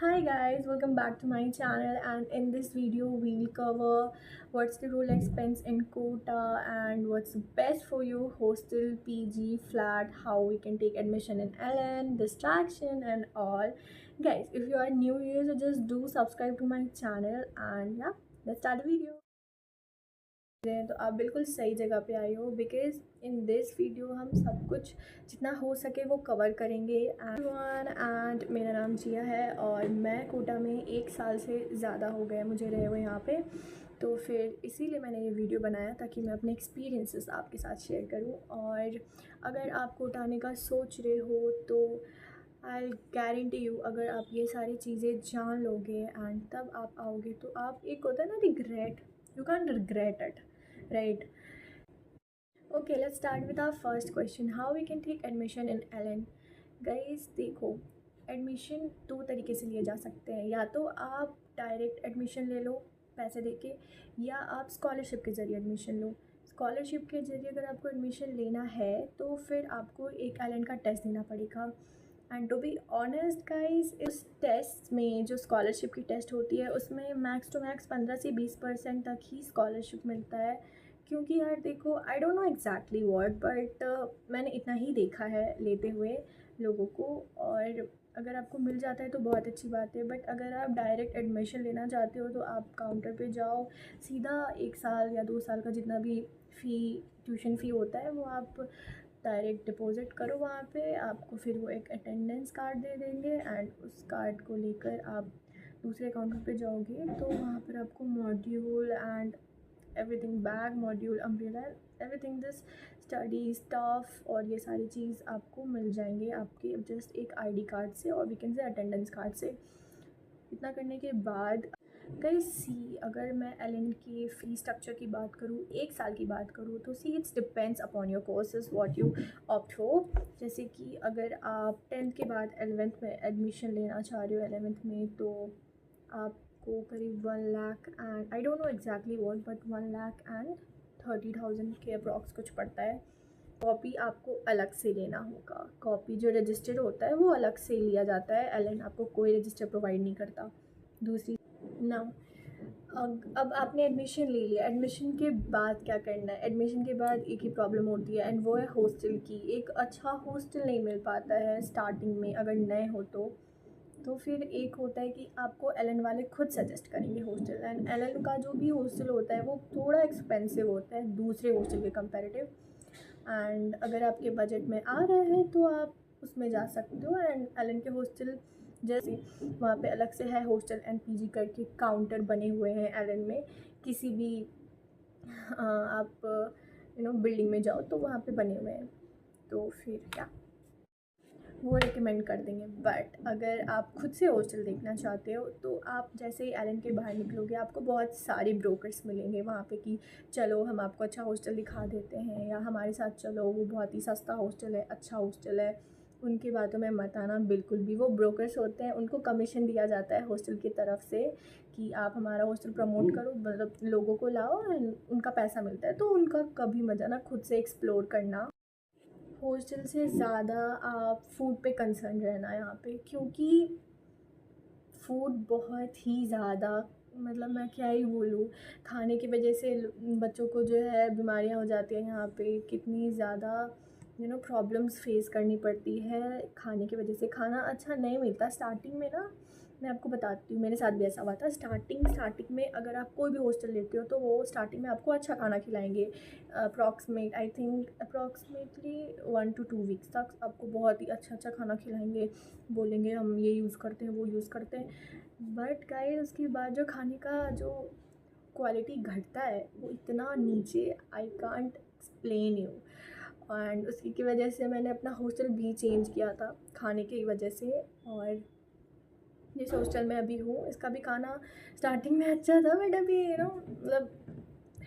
Hi guys, welcome back to my channel, and in this video we'll cover what's the rule expense in quota and what's best for you hostel, PG, flat, how we can take admission in LN, distraction and all. Guys, if you are new here, so just do subscribe to my channel and yeah, let's start the video. तो आप बिल्कुल सही जगह पे आए हो because in this video हम सब कुछ जितना हो सके वो कवर करेंगे। एंड मेरा नाम जिया है और मैं कोटा में 1 साल से ज़्यादा हो गया मुझे रहे हुए यहाँ पे। तो फिर इसीलिए मैंने ये वीडियो बनाया ताकि मैं अपने एक्सपीरियंसेस आपके साथ शेयर करूँ। और अगर आप कोटा आने का सोच रहे हो तो आई गारंटी यू, अगर आप ये सारी चीज़ें जान लोगे एंड तब आप आओगे तो आप, एक होता है ना regret, you can't regret it, right? Okay, let's start with our first question. How we can take admission in LN? Guys, देखो, एडमिशन दो तरीके से लिए जा सकते हैं। या तो आप डायरेक्ट एडमिशन ले लो पैसे देके, या आप स्कॉलरशिप के ज़रिए एडमिशन लो। स्कॉलरशिप के ज़रिए अगर आपको एडमिशन लेना है तो फिर आपको एक LN का टेस्ट देना पड़ेगा। And to be honest guys, उस टेस्ट में जो स्कॉलरशिप की टेस्ट होती है उसमें मैक्स टू मैक्स 15 से 20% तक ही स्कॉलरशिप मिलता है। क्योंकि यार देखो, I don't know exactly what, but मैंने इतना ही देखा है लेते हुए लोगों को। और अगर आपको मिल जाता है तो बहुत अच्छी बात है, बट अगर आप डायरेक्ट एडमिशन लेना चाहते हो तो आप काउंटर पे जाओ, सीधा 1 साल या 2 साल का जितना भी ट्यूशन फ़ी होता है वो आप डायरेक्ट डिपॉज़िट करो वहाँ पे। आपको फिर वो एक अटेंडेंस कार्ड दे देंगे एंड उस कार्ड को लेकर आप दूसरे काउंटर पे जाओगे तो वहाँ पर आपको module and everything, bag, module, umbrella, everything, this study staff और ये सारी चीज़ आपको मिल जाएंगे आपके जस्ट एक आईडी कार्ड से और we can say attendance card से। इतना करने के बाद गाइस सी, अगर मैं LN की फ़ी स्ट्रक्चर की बात करूँ, 1 साल की बात करूँ तो see it's depends upon your courses what you opt हो। जैसे कि अगर आप 10th के बाद 11th में एडमिशन लेना चाह रहे हो 11th में, तो आपको करीब 1 lakh and I don't know exactly what, but 1,30,000 के अप्रॉक्स कुछ पड़ता है। कॉपी आपको अलग से लेना होगा। कॉपी जो रजिस्टर्ड होता है वो अलग से लिया जाता है। LN आपको कोई रजिस्टर प्रोवाइड नहीं करता। दूसरी ना, अब आपने एडमिशन ले लिया, एडमिशन के बाद क्या करना है? एडमिशन के बाद एक ही प्रॉब्लम होती है एंड वो है हॉस्टल की। एक अच्छा हॉस्टल नहीं मिल पाता है स्टार्टिंग में अगर नए हो तो फिर एक होता है कि आपको LN वाले खुद सजेस्ट करेंगे हॉस्टल, एंड LN का जो भी हॉस्टल होता है वो थोड़ा एक्सपेंसिव होता है दूसरे हॉस्टल के कंपैरेटिव। एंड अगर आपके बजट में आ रहा है तो आप उसमें जा सकते हो। एंड LN के हॉस्टल जैसे वहाँ पे अलग से है हॉस्टल एंड PG करके काउंटर बने हुए हैं LN में। किसी भी आप बिल्डिंग में जाओ तो वहाँ पे बने हुए हैं, तो फिर क्या वो रिकमेंड कर देंगे। बट अगर आप खुद से हॉस्टल देखना चाहते हो तो आप जैसे ही LN के बाहर निकलोगे आपको बहुत सारे ब्रोकर्स मिलेंगे वहाँ पे कि चलो हम आपको अच्छा हॉस्टल दिखा देते हैं, या हमारे साथ चलो, वो बहुत ही सस्ता हॉस्टल है, अच्छा हॉस्टल है। उनकी बातों में मत आना बिल्कुल भी। वो ब्रोकर्स होते हैं, उनको कमीशन दिया जाता है हॉस्टल की तरफ से कि आप हमारा हॉस्टल प्रमोट करो, मतलब लोगों को लाओ, एंड उनका पैसा मिलता है। तो उनका कभी मजा ना खुद से एक्सप्लोर करना। हॉस्टल से ज़्यादा आप फूड पे कंसर्न रहना यहाँ पे, क्योंकि फूड बहुत ही ज़्यादा, मतलब मैं क्या ही बोलूँ, खाने की वजह से बच्चों को जो है बीमारियाँ हो जाती हैं यहाँ पे। कितनी ज़्यादा प्रॉब्लम्स फेस करनी पड़ती है खाने की वजह से। खाना अच्छा नहीं मिलता स्टार्टिंग में ना। मैं आपको बताती हूँ, मेरे साथ भी ऐसा हुआ था। स्टार्टिंग में अगर आप कोई भी हॉस्टल लेते हो तो वो स्टार्टिंग में आपको अच्छा खाना खिलाएंगे। अप्रॉक्सीमेटली 1 to 2 वीक्स तक आपको बहुत ही अच्छा खाना खिलाएंगे, बोलेंगे हम ये यूज़ करते हैं, वो यूज़ करते हैं। बट गाइस उसके बाद जो खाने का जो क्वालिटी घटता है वो इतना नीचे, I can't explain you. And उसकी की वजह से मैंने अपना हॉस्टल भी चेंज किया था खाने की वजह से। और जिस हॉस्टल में अभी हूँ इसका भी खाना स्टार्टिंग में अच्छा था, बट अभी मतलब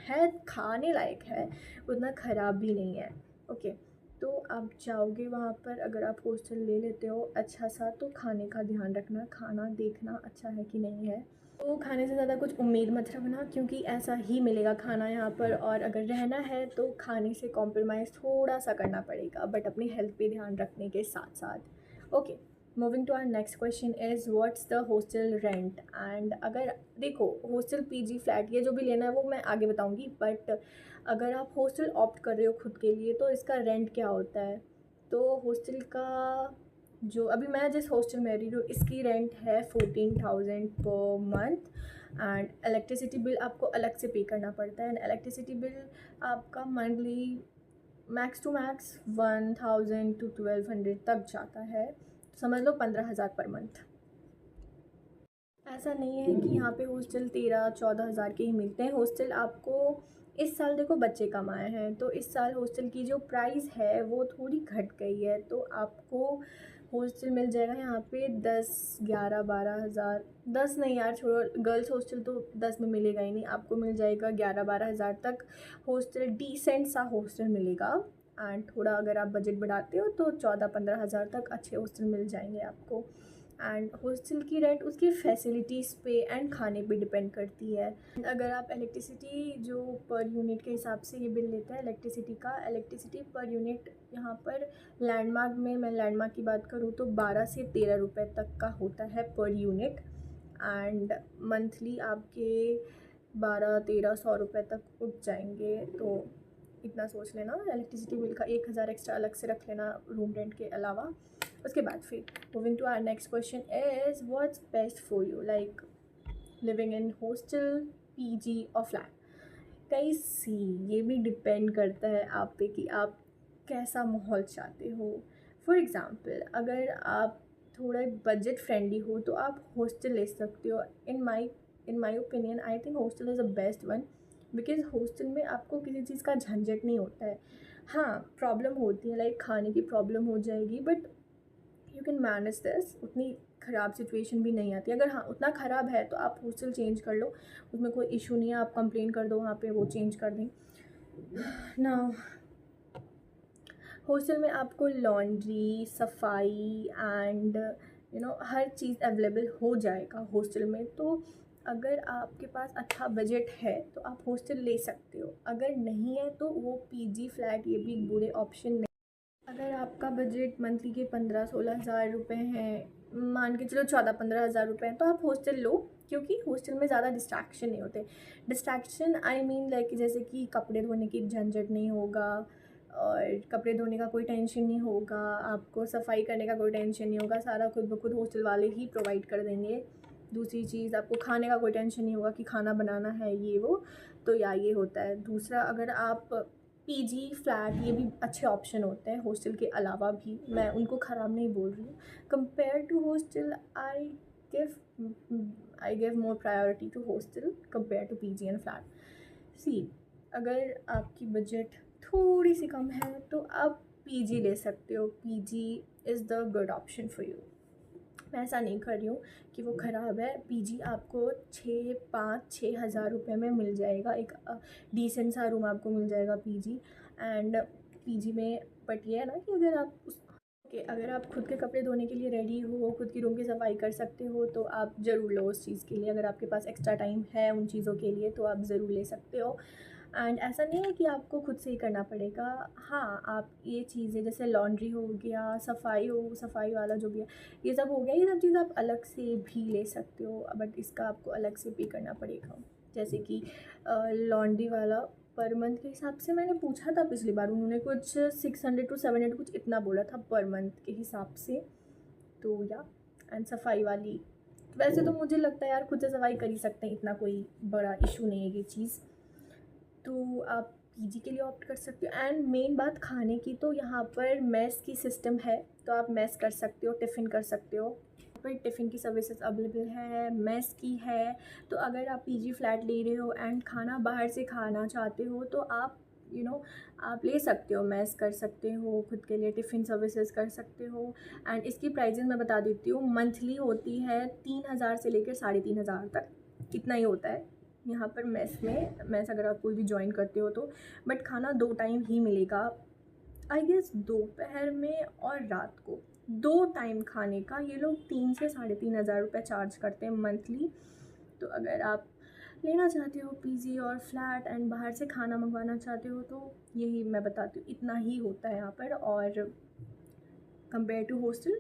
है, खाने लायक है, उतना ख़राब भी नहीं है। ओके, तो आप जाओगे वहाँ पर, अगर आप हॉस्टल ले लेते हो अच्छा सा तो खाने का ध्यान रखना, खाना देखना अच्छा है कि नहीं है। तो खाने से ज़्यादा कुछ उम्मीद मत रखना, क्योंकि ऐसा ही मिलेगा खाना यहाँ पर। और अगर रहना है तो खाने से कॉम्प्रोमाइज़ थोड़ा सा करना पड़ेगा, बट अपनी हेल्थ पे ध्यान रखने के साथ साथ। Okay, moving to our next question is what's the hostel rent. And अगर देखो हॉस्टल पीजी फ्लैट ये जो भी लेना है वो मैं आगे बताऊंगी, बट अगर आप हॉस्टल ऑप्ट कर रहे हो खुद के लिए तो इसका रेंट क्या होता है। तो हॉस्टल का जो अभी मैं जिस हॉस्टल में रही हूँ इसकी रेंट है 14,000 per month. And electricity bill आपको अलग से पे करना पड़ता है। एंड इलेक्ट्रिसिटी बिल आपका monthly max to max 1,000 to 1,200 तक जाता है। समझ लो 15,000 पर मंथ। ऐसा नहीं है कि यहाँ पे हॉस्टल 13-14 हज़ार के ही मिलते हैं। हॉस्टल आपको इस साल देखो बच्चे कम आए हैं तो इस साल हॉस्टल की जो प्राइस है वो थोड़ी घट गई है, तो आपको हॉस्टल मिल जाएगा यहाँ पे 10-11-12 हज़ार। 10 नहीं यार छोड़ो, गर्ल्स हॉस्टल तो 10 में मिलेगा ही नहीं, आपको मिल जाएगा 11-12 हज़ार तक हॉस्टल, डिसेंट सा हॉस्टल मिलेगा। एंड थोड़ा अगर आप बजट बढ़ाते हो तो 14-15 हज़ार तक अच्छे हॉस्टल मिल जाएंगे आपको। एंड हॉस्टल की रेंट उसकी फैसिलिटीज़ पे एंड खाने पे डिपेंड करती है। अगर आप इलेक्ट्रिसिटी जो पर यूनिट के हिसाब से ये बिल लेता है इलेक्ट्रिसिटी पर यूनिट यहाँ पर लैंडमार्क में, मैं लैंडमार्क की बात करूँ तो 12 से 13 रुपये तक का होता है पर यूनिट। एंड मंथली आपके 1200-1300 रुपये तक उठ जाएंगे। तो इतना सोच लेना, इलेक्ट्रिसिटी बिल का 1,000 एक्स्ट्रा अलग से रख लेना रूम रेंट के अलावा। उसके बाद फिर moving to our next question is what's best for you, like living in hostel, PG और फ्लैट। कई सी ये भी डिपेंड करता है आप पे कि आप कैसा माहौल चाहते हो। फॉर एग्ज़ाम्पल अगर आप थोड़ा बजट फ्रेंडली हो तो आप हॉस्टल ले सकते हो। In my opinion I think hostel is the best one, because hostel में आपको किसी चीज़ का झंझट नहीं होता है। हाँ प्रॉब्लम होती है, लाइक खाने की प्रॉब्लम हो जाएगी, but you can manage this. उतनी ख़राब सिचुएशन भी नहीं आती। अगर हाँ उतना ख़राब है तो आप हॉस्टल चेंज कर लो, उसमें कोई इशू नहीं है, आप कंप्लेन कर दो वहाँ पे वो चेंज कर दें ना। हॉस्टल में आपको लॉन्ड्री, सफाई एंड हर चीज़ अवेलेबल हो जाएगा हॉस्टल में। तो अगर आपके पास अच्छा बजट है तो आप हॉस्टल ले सकते हो, अगर नहीं है तो वो पीजी फ्लैट ये भी बुरे ऑप्शन नहीं। अगर आपका बजट मंथली के 15-16 हज़ार रुपये हैं, मान के चलो 14-15 हज़ार रुपये हैं, तो आप हॉस्टल लो, क्योंकि हॉस्टल में ज़्यादा डिस्ट्रैक्शन नहीं होते। डिस्ट्रैक्शन आई मीन लाइक जैसे कि कपड़े धोने की झंझट नहीं होगा, और कपड़े धोने का कोई टेंशन नहीं होगा, आपको सफाई करने का कोई टेंशन नहीं होगा, सारा खुद ब खुद हॉस्टल वाले ही प्रोवाइड कर देंगे। दूसरी चीज़ आपको खाने का कोई टेंशन नहीं होगा कि खाना बनाना है ये वो, तो या ये होता है। दूसरा अगर आप पीजी फ्लैट ये भी अच्छे ऑप्शन होते हैं हॉस्टल के अलावा भी, मैं उनको ख़राब नहीं बोल रही हूँ। Compare to hostel I give more priority to hostel compare to PG and flat. See अगर आपकी बजट थोड़ी सी कम है तो आप पीजी ले सकते हो, PG is the good option for you. मैं ऐसा नहीं कर रही हूँ कि वो ख़राब है। पीजी आपको 5-6 हज़ार रुपये में मिल जाएगा, एक डिसेंट सा रूम आपको मिल जाएगा पीजी। एंड पीजी में बट ये है ना कि अगर आप खुद के कपड़े धोने के लिए रेडी हो, खुद की रूम की सफाई कर सकते हो, तो आप ज़रूर लो उस चीज़ के लिए। अगर आपके पास एक्स्ट्रा टाइम है उन चीज़ों के लिए तो आप ज़रूर ले सकते हो। एंड ऐसा नहीं है कि आपको खुद से ही करना पड़ेगा। हाँ आप ये चीज़ें जैसे लॉन्ड्री हो गया, सफाई वाला जो भी है, ये सब हो गया, ये सब चीज़ आप अलग से भी ले सकते हो, बट इसका आपको अलग से पे करना पड़ेगा। जैसे कि लॉन्ड्री वाला पर मंथ के हिसाब से मैंने पूछा था पिछली बार, उन्होंने कुछ 600 to 700 कुछ इतना बोला था पर मंथ के हिसाब से। तो या एंड सफाई वाली वैसे तो मुझे लगता है यार खुद से सफाई कर ही सकते हैं, इतना कोई बड़ा इशू नहीं है ये चीज़। तो आप पीजी के लिए ऑप्ट कर सकते हो। एंड मेन बात खाने की, तो यहाँ पर मेस की सिस्टम है, तो आप मेस कर सकते हो, टिफ़िन कर सकते हो। यहाँ पर टिफ़िन की सर्विसेज अवेलेबल है, मेस की है। तो अगर आप पीजी फ्लैट ले रहे हो एंड खाना बाहर से खाना चाहते हो तो आप आप ले सकते हो, मेस कर सकते हो, खुद के लिए टिफ़िन सर्विसेज कर सकते हो। एंड इसकी प्राइजेज़ मैं बता देती हूँ, मंथली होती है 3,000 से लेकर 3,500 तक, इतना ही होता है यहाँ पर मेस अगर आप कोई भी ज्वाइन करते हो तो। बट खाना 2 टाइम ही मिलेगा, आई गेस दोपहर में और रात को 2 टाइम खाने का ये लोग 3 से 3,500 रुपये चार्ज करते हैं मंथली। तो अगर आप लेना चाहते हो पीजी और फ्लैट एंड बाहर से खाना मंगवाना चाहते हो तो यही मैं बताती हूँ, इतना ही होता है यहाँ पर। और कंपेयर टू हॉस्टल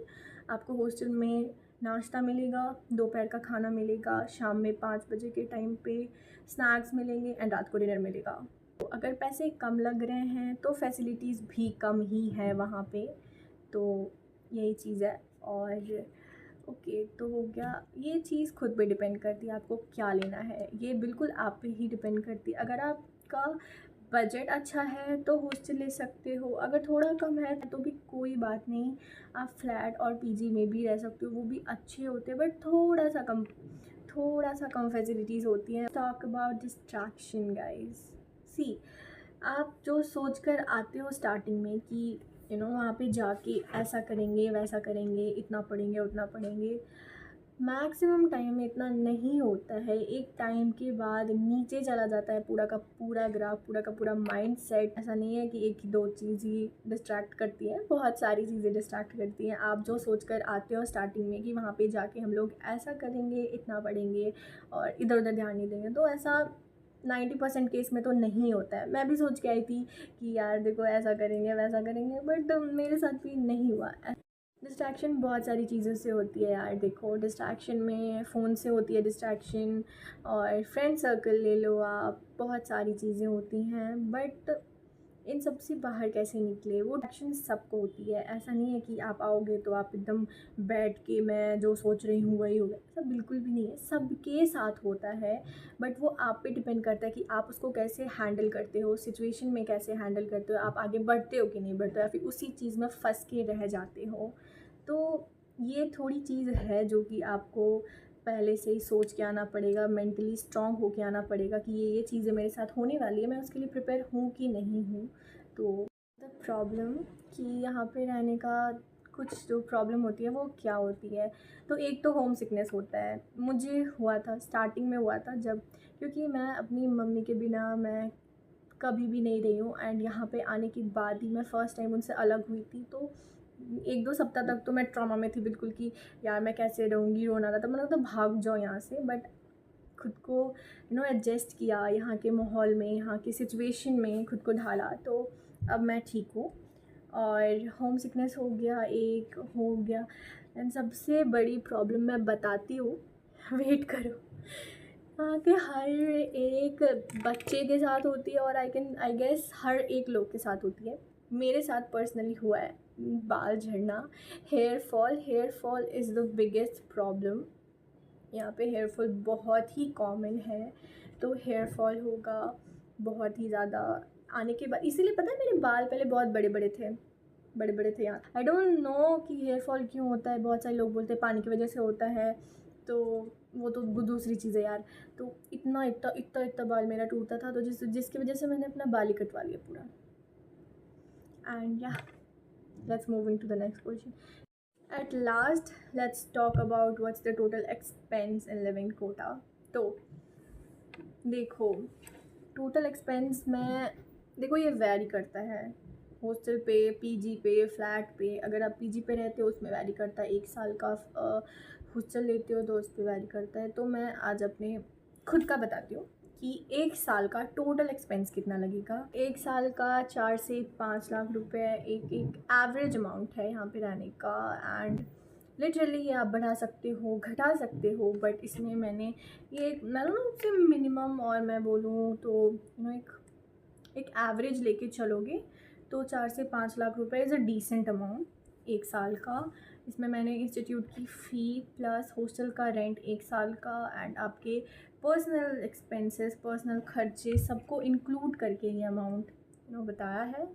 आपको हॉस्टल में नाश्ता मिलेगा, दोपहर का खाना मिलेगा, शाम में 5 बजे के टाइम पे स्नैक्स मिलेंगे एंड रात को डिनर मिलेगा। तो अगर पैसे कम लग रहे हैं तो फैसिलिटीज़ भी कम ही है वहाँ पे, तो यही चीज़ है। और ओके, तो हो गया, ये चीज़ खुद पे डिपेंड करती है आपको क्या लेना है, ये बिल्कुल आप पे ही डिपेंड करती है। अगर आपका बजट अच्छा है तो हॉस्टल ले सकते हो, अगर थोड़ा कम है तो भी कोई बात नहीं, आप फ्लैट और पीजी में भी रह सकते हो, वो भी अच्छे होते हैं बट थोड़ा सा कम फैसिलिटीज़ होती हैं। Talk about distraction guys. See, आप जो सोच कर आते हो स्टार्टिंग में कि वहाँ पे जाके ऐसा करेंगे वैसा करेंगे, इतना पढ़ेंगे उतना पढ़ेंगे, मैक्सिमम टाइम में इतना नहीं होता है। एक टाइम के बाद नीचे चला जाता है पूरा का पूरा ग्राफ, पूरा का पूरा माइंड सेट। ऐसा नहीं है कि एक ही दो चीज़ ही डिस्ट्रैक्ट करती हैं, बहुत सारी चीज़ें डिस्ट्रैक्ट करती हैं। आप जो सोच कर आते हो स्टार्टिंग में कि वहाँ पे जाके हम लोग ऐसा करेंगे, इतना पढ़ेंगे और इधर उधर ध्यान नहीं देंगे, तो ऐसा 90% केस में तो नहीं होता है। मैं भी सोच के आई थी कि यार देखो ऐसा करेंगे वैसा करेंगे, बट मेरे साथ भी नहीं हुआ। डिस्ट्रैक्शन बहुत सारी चीज़ों से होती है यार। देखो, डिस्ट्रैक्शन में फ़ोन से होती है डिस्ट्रैक्शन, और फ्रेंड सर्कल ले लो आप, बहुत सारी चीज़ें होती हैं। बट इन सब से बाहर कैसे निकले, वो डिस्ट्रैक्शन सबको होती है। ऐसा नहीं है कि आप आओगे तो आप एकदम बैठ के मैं जो सोच रही हूँ वही होगा, ऐसा बिल्कुल भी नहीं है। सबके साथ होता है, बट वो आप पे डिपेंड करता है कि आप उसको कैसे हैंडल करते हो, सिचुएशन में कैसे हैंडल करते हो, आप आगे बढ़ते हो कि नहीं बढ़ते हो, या फिर उसी चीज़ में फंस के रह जाते हो। तो ये थोड़ी चीज़ है जो कि आपको पहले से ही सोच के आना पड़ेगा, मेंटली स्ट्रॉन्ग होके आना पड़ेगा कि ये चीज़ें मेरे साथ होने वाली है, मैं उसके लिए प्रिपेयर हूँ कि नहीं हूँ। तो द प्रॉब्लम कि यहाँ पे रहने का कुछ जो प्रॉब्लम होती है वो क्या होती है, तो एक तो होम सिकनेस होता है। मुझे हुआ था, स्टार्टिंग में हुआ था जब, क्योंकि मैं अपनी मम्मी के बिना मैं कभी भी नहीं रही हूँ, एंड यहाँ पे आने के बाद ही मैं फ़र्स्ट टाइम उनसे अलग हुई थी। तो 1-2 सप्ताह तक तो मैं ट्रॉमा में थी बिल्कुल कि यार मैं कैसे रहूँगी, रोना आ रहा था, मतलब तो भाग जाओ यहाँ से। बट खुद को एडजस्ट किया यहाँ के माहौल में, यहाँ की सिचुएशन में खुद को ढाला, तो अब मैं ठीक हूँ। और होम सिकनेस हो गया, एक हो गया, एंड सबसे बड़ी प्रॉब्लम मैं बताती हूँ, वेट करो। यहाँ के हर एक बच्चे के साथ होती है, और आई गेस हर एक लोग के साथ होती है। मेरे साथ पर्सनली हुआ है बाल झड़ना, hair fall is the biggest problem. यहाँ पे हेयर फॉल बहुत ही कॉमन है, तो हेयर फॉल होगा बहुत ही ज़्यादा आने के बाद। इसीलिए पता है मेरे बाल पहले बहुत बड़े बड़े थे यहाँ। आई डोंट नो कि हेयर फॉल क्यों होता है, बहुत सारे लोग बोलते हैं पानी की वजह से होता है, तो वो तो दूसरी चीज़ है यार। तो इतना बाल मेरा टूटता था, तो जिसकी वजह से मैंने अपना बाल ही कटवा लिया पूरा। एंड या, let's moving to the next question. At last, let's talk about what's the total expense in living Kota. तो देखो, टोटल एक्सपेंस में देखो ये वैरी करता है, हॉस्टल पे, पीजी पे, फ्लैट पे। अगर आप पीजी पे रहते हो उसमें वैरी करता है, 1 साल का हॉस्टल लेते हो तो उस पर वैरी करता है। तो मैं आज अपने खुद का बताती हूँ कि 1 साल का टोटल एक्सपेंस कितना लगेगा। 1 साल का 4 से 5 लाख रुपए एक एवरेज अमाउंट है यहाँ पे रहने का। एंड लिटरली ये आप बढ़ा सकते हो, घटा सकते हो, बट इसमें मैंने ये मैं ना मिनिमम, और मैं बोलूँ तो एक एवरेज लेके चलोगे तो 4 से 5 लाख रुपए इज़ अ डिसेंट अमाउंट 1 साल का। इसमें मैंने इंस्टीट्यूट की फ़ी प्लस हॉस्टल का रेंट 1 साल का, एंड आपके पर्सनल एक्सपेंसेस, पर्सनल खर्चे सबको इंक्लूड करके ये अमाउंट बताया है।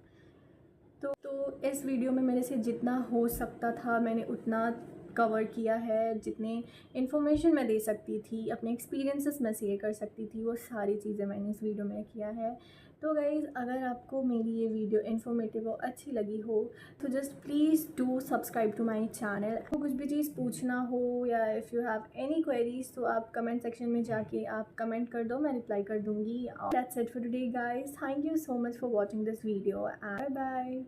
तो इस वीडियो में मेरे से जितना हो सकता था मैंने उतना कवर किया है। जितने इन्फॉर्मेशन मैं दे सकती थी, अपने एक्सपीरियंसेस मैं शेयर कर सकती थी, वो सारी चीज़ें मैंने इस वीडियो में किया है। तो गाइज़, अगर आपको मेरी ये वीडियो इन्फॉर्मेटिव और अच्छी लगी हो तो just please do subscribe to my channel. आपको कुछ भी चीज़ पूछना हो या if you have any queries तो आप कमेंट सेक्शन में जाके आप कमेंट कर दो, मैं रिप्लाई कर दूँगी। That's it for today guys, thank you so much for watching this video and bye bye.